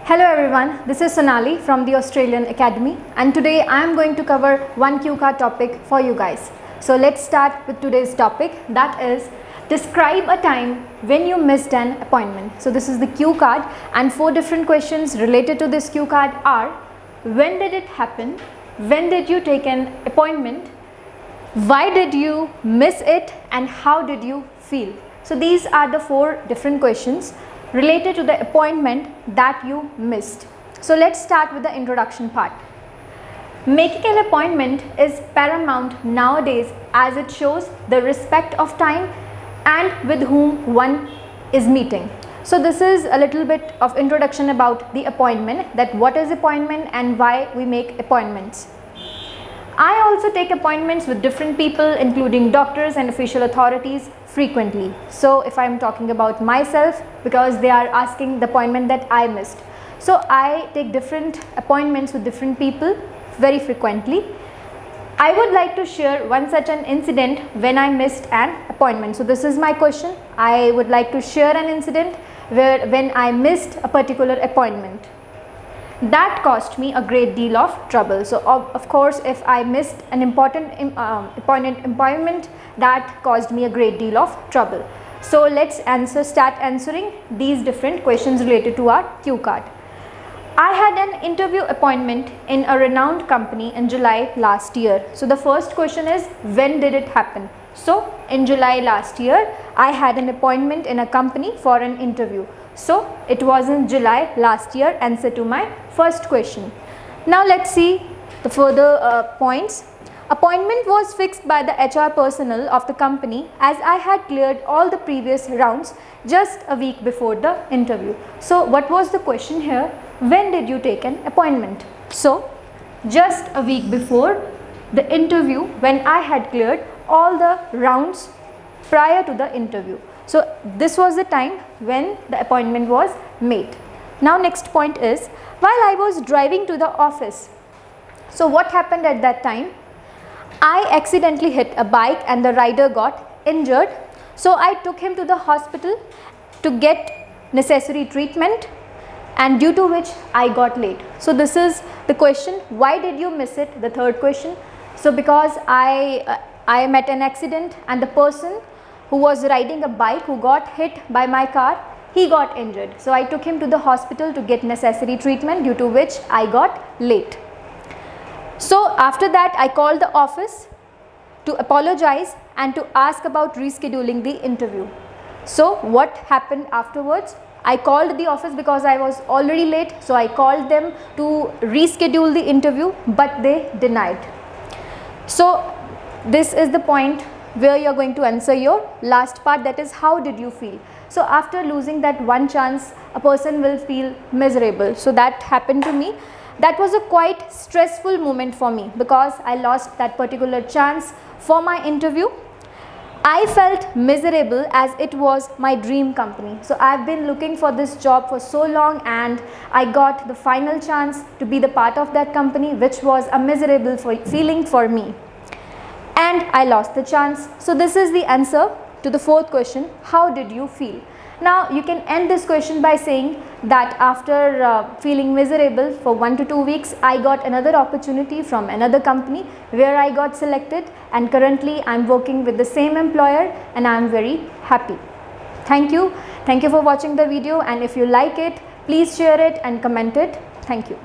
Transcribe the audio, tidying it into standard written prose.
Hello everyone, this is Sonali from the Australian Academy, and today I am going to cover one cue card topic for you guys. So let's start with today's topic, that is describe a time when you missed an appointment. So this is the cue card and 4 different questions related to this cue card are: when did it happen, when did you take an appointment, why did you miss it, and how did you feel. So these are the 4 different questions related to the appointment that you missed. So let's start with the introduction part. Making an appointment is paramount nowadays as it shows the respect of time and with whom one is meeting. So this is a little bit of introduction about the appointment, that what is appointment and why we make appointments. I also take appointments with different people including doctors and official authorities frequently. So if I am talking about myself, because they are asking the appointment that I missed. So I take different appointments with different people very frequently. I would like to share one such an incident when I missed an appointment. So this is my question. I would like to share an incident when I missed a particular appointment. That cost me a great deal of trouble. So of course, if I missed an important appointment, that caused me a great deal of trouble. So let's start answering these different questions related to our cue card. I had an interview appointment in a renowned company in July last year. So the first question is, when did it happen? So in July last year, I had an appointment in a company for an interview. So it was in July last year, answer to my first question. Now let's see the further points. Appointment was fixed by the HR personnel of the company as I had cleared all the previous rounds just a week before the interview. So what was the question here? When did you take an appointment? So just a week before the interview, when I had cleared all the rounds prior to the interview. So this was the time when the appointment was made. Now next point is, while I was driving to the office. So what happened at that time? I accidentally hit a bike and the rider got injured. So I took him to the hospital to get necessary treatment, and due to which I got late. So this is the question, why did you miss it? The third question. So because I met an accident and the person who was riding a bike who got hit by my car, he got injured. So I took him to the hospital to get necessary treatment, due to which I got late. So after that I called the office to apologize and to ask about rescheduling the interview. So what happened afterwards? I called the office because I was already late. So I called them to reschedule the interview, but they denied. So this is the point where you are going to answer your last part, that is, how did you feel? So after losing that one chance, a person will feel miserable. So that happened to me. That was a quite stressful moment for me because I lost that particular chance for my interview. I felt miserable as it was my dream company. So I've been looking for this job for so long and I got the final chance to be the part of that company, which was a miserable feeling for me. And I lost the chance. So this is the answer to the fourth question, how did you feel? Now you can end this question by saying that after feeling miserable for 1 to 2 weeks, I got another opportunity from another company where I got selected, and currently I am working with the same employer and I am very happy. Thank you. Thank you for watching the video, and if you like it, please share it and comment it. Thank you.